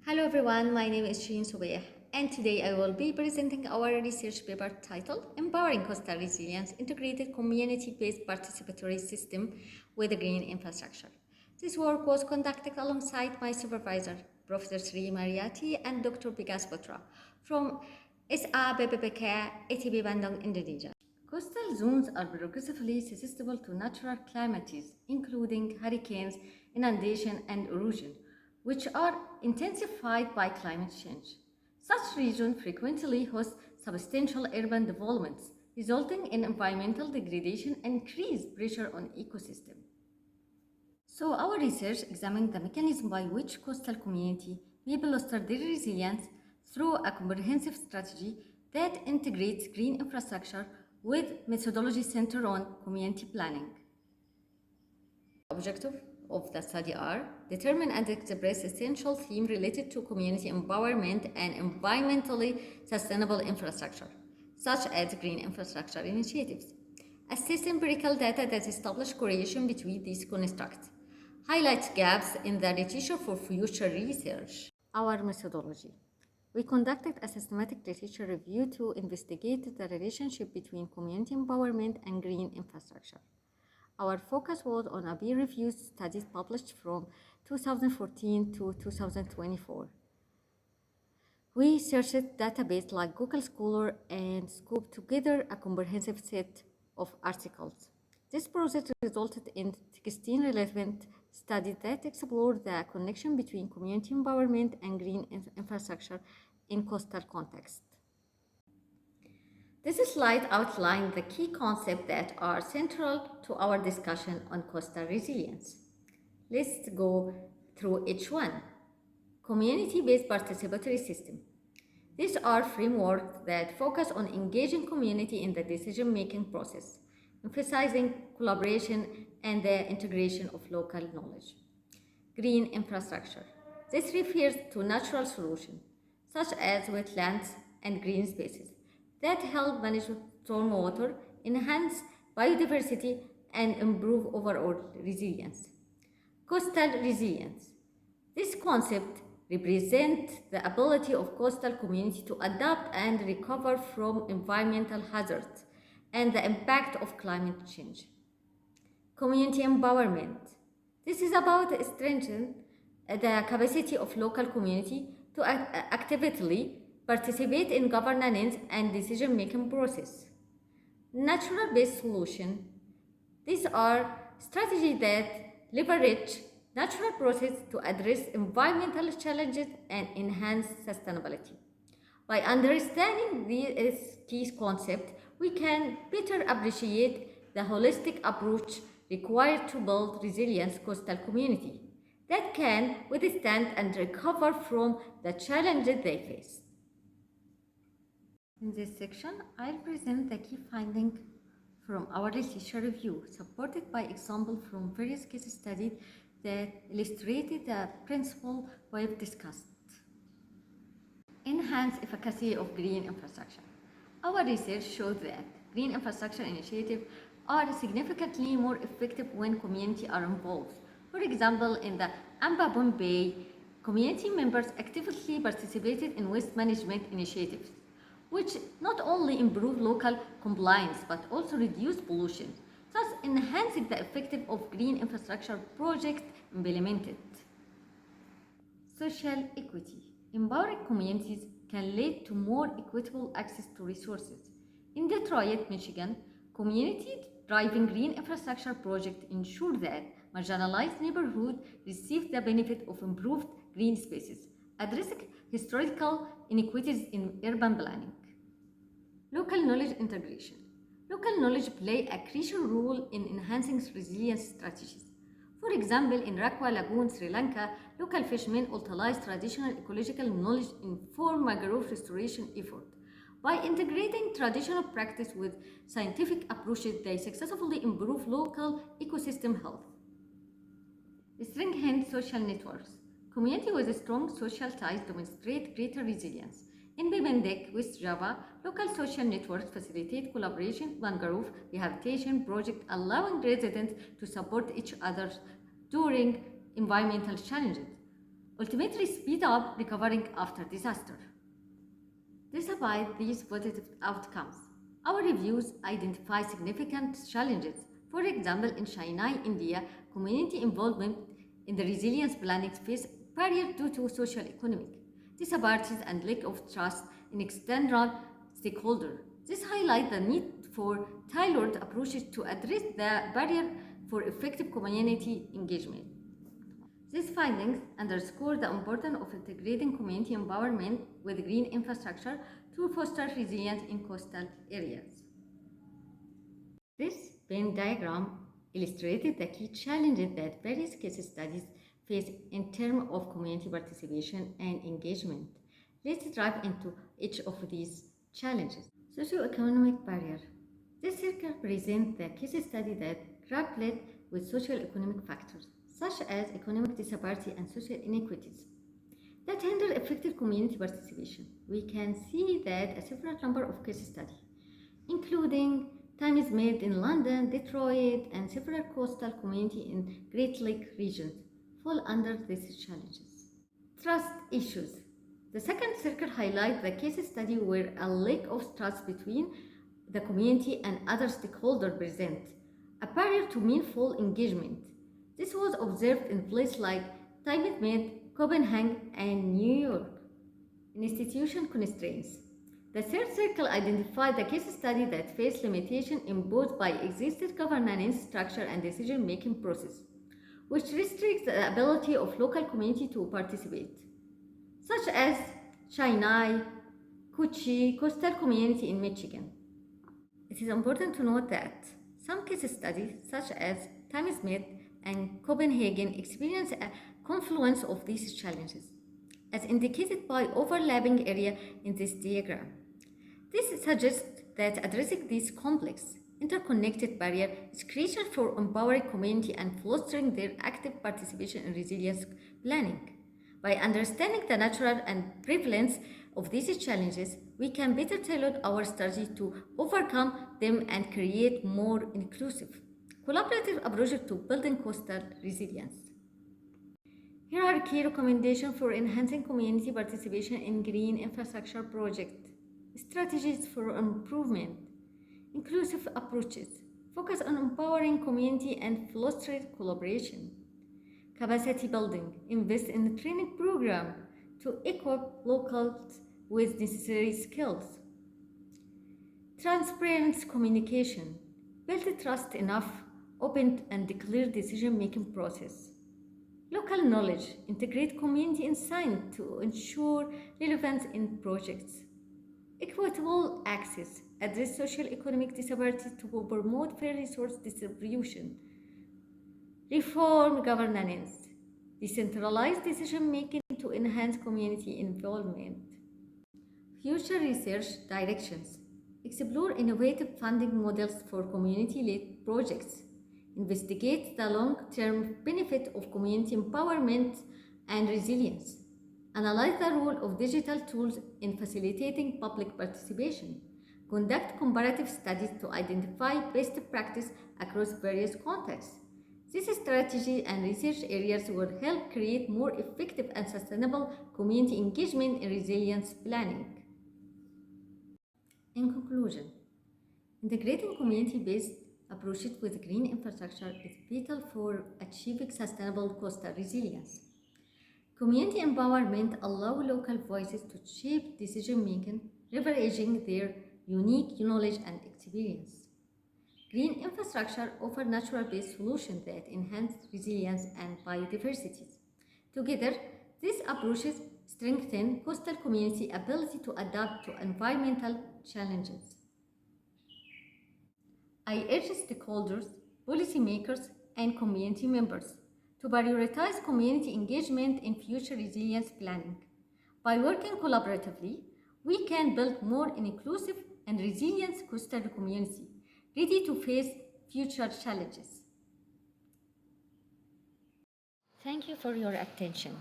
Hello everyone, my name is SOBIH and today I will be presenting our research paper titled Empowering Coastal Resilience Integrated Community-Based Participatory System with a Green Infrastructure. This work was conducted alongside my supervisor, Professor Sri Mariati and Dr. Bigas Putra from SABBK ATB Bandung, Indonesia. Coastal zones are progressively susceptible to natural calamities, including hurricanes, inundation, and erosion, which are intensified by climate change. Such regions frequently host substantial urban developments, resulting in environmental degradation and increased pressure on ecosystems. So our research examined the mechanism by which coastal community may bolster their resilience through a comprehensive strategy that integrates green infrastructure with methodology centered on community planning. The objective of the study are determine and express essential themes related to community empowerment and environmentally sustainable infrastructure, such as green infrastructure initiatives. Assess empirical data that establish correlation between these constructs. Highlight gaps in the literature for future research. Our methodology. We conducted a systematic literature review to investigate the relationship between community empowerment and green infrastructure. Our focus was on a peer-reviewed study published from 2014 to 2024. We searched databases like Google Scholar and scooped together a comprehensive set of articles. This project resulted in 16 relevant studies that explored the connection between community empowerment and green infrastructure in coastal context. This slide outlines the key concepts that are central to our discussion on coastal resilience. Let's go through each one. Community-based participatory system. These are frameworks that focus on engaging community in the decision-making process, emphasizing collaboration and the integration of local knowledge. Green infrastructure. This refers to natural solutions, such as wetlands and green spaces, that help manage stormwater, enhance biodiversity, and improve overall resilience. Coastal resilience. This concept represents the ability of coastal communities to adapt and recover from environmental hazards and the impact of climate change. Community empowerment. This is about strengthening the capacity of local community to actively participate in governance and decision-making process. Natural-based solutions. These are strategies that leverage natural processes to address environmental challenges and enhance sustainability. By understanding these key concepts, we can better appreciate the holistic approach required to build resilient coastal community that can withstand and recover from the challenges they face. In this section, I'll present the key findings from our literature review, supported by examples from various case studies that illustrated the principle we've discussed. Enhance efficacy of green infrastructure. Our research showed that green infrastructure initiatives are significantly more effective when communities are involved. For example, in the Ambabon Bay, community members actively participated in waste management initiatives, which not only improve local compliance but also reduce pollution, thus enhancing the effectiveness of green infrastructure projects implemented. Social equity. Empowering communities can lead to more equitable access to resources. In Detroit, Michigan, community-driven green infrastructure projects ensure that marginalized neighborhoods receive the benefit of improved green spaces, addressing historical inequities in urban planning. Local knowledge integration. Local knowledge play a crucial role in enhancing resilience strategies. For example, in Rakwa Lagoon, Sri Lanka, local fishermen utilize traditional ecological knowledge in inform mangrove restoration efforts. By integrating traditional practice with scientific approaches, they successfully improve local ecosystem health. Strengthen social networks. Communities with strong social ties demonstrate greater resilience. In Bimendek, West Java, local social networks facilitate collaboration with mangrove rehabilitation projects, allowing residents to support each other during environmental challenges. ultimately speed up recovering after disaster. Despite these positive outcomes, our reviews identify significant challenges. For example, in China, India, community involvement in the resilience planning face barriers due to social, economic disparities and lack of trust in external stakeholders. This highlights the need for tailored approaches to address the barrier for effective community engagement. These findings underscore the importance of integrating community empowerment with green infrastructure to foster resilience in coastal areas. This Venn diagram illustrated the key challenges that various case studies face in terms of community participation and engagement. Let's dive into each of these challenges. Socioeconomic barrier. This circle presents the case study that grappled with socio-economic factors, such as economic disparity and social inequities, that hinder effective community participation. We can see that a several number of case studies, including time is made in London, Detroit, and several coastal communities in Great Lake regions, fall under these challenges. Trust issues. The second circle highlights the case study where a lack of trust between the community and other stakeholders present a barrier to meaningful engagement. This was observed in places like Tibet, Copenhagen, and New York. Institution constraints. The third circle identified the case study that faced limitations imposed by existing governance structure and decision-making process, which restricts the ability of local community to participate, such as Chennai, Kochi coastal community in Michigan. It is important to note that some case studies, such as Time Smith and Copenhagen, experience a confluence of these challenges, as indicated by overlapping area in this diagram. This suggests that addressing these complex, interconnected barriers is crucial for empowering community and fostering their active participation in resilience planning. By understanding the nature and prevalence of these challenges, we can better tailor our strategy to overcome them and create more inclusive, collaborative approaches to building coastal resilience. Here are key recommendations for enhancing community participation in green infrastructure projects. Strategies for improvement. Inclusive approaches. Focus on empowering community and fostering collaboration. Capacity building. Invest in a training program to equip locals with necessary skills. Transparent communication. Build trust enough, open and clear decision-making process. Local knowledge. Integrate community insight to ensure relevance in projects. Equitable access. Address social economic disparities to promote fair resource distribution. Reform governance. Decentralize decision-making to enhance community involvement. Future research directions. Explore innovative funding models for community-led projects. Investigate the long-term benefit of community empowerment and resilience. Analyze the role of digital tools in facilitating public participation. Conduct comparative studies to identify best practice across various contexts. These strategies and research areas will help create more effective and sustainable community engagement in resilience planning. In conclusion, integrating community-based approaches with green infrastructure is vital for achieving sustainable coastal resilience. Community empowerment allows local voices to shape decision-making, leveraging their unique knowledge and experience. Green infrastructure offers natural-based solutions that enhance resilience and biodiversity. Together, these approaches strengthen coastal community ability to adapt to environmental challenges. I urge stakeholders, policymakers, and community members to prioritize community engagement in future resilience planning. By working collaboratively, we can build more inclusive and resilient coastal community, ready to face future challenges. Thank you for your attention.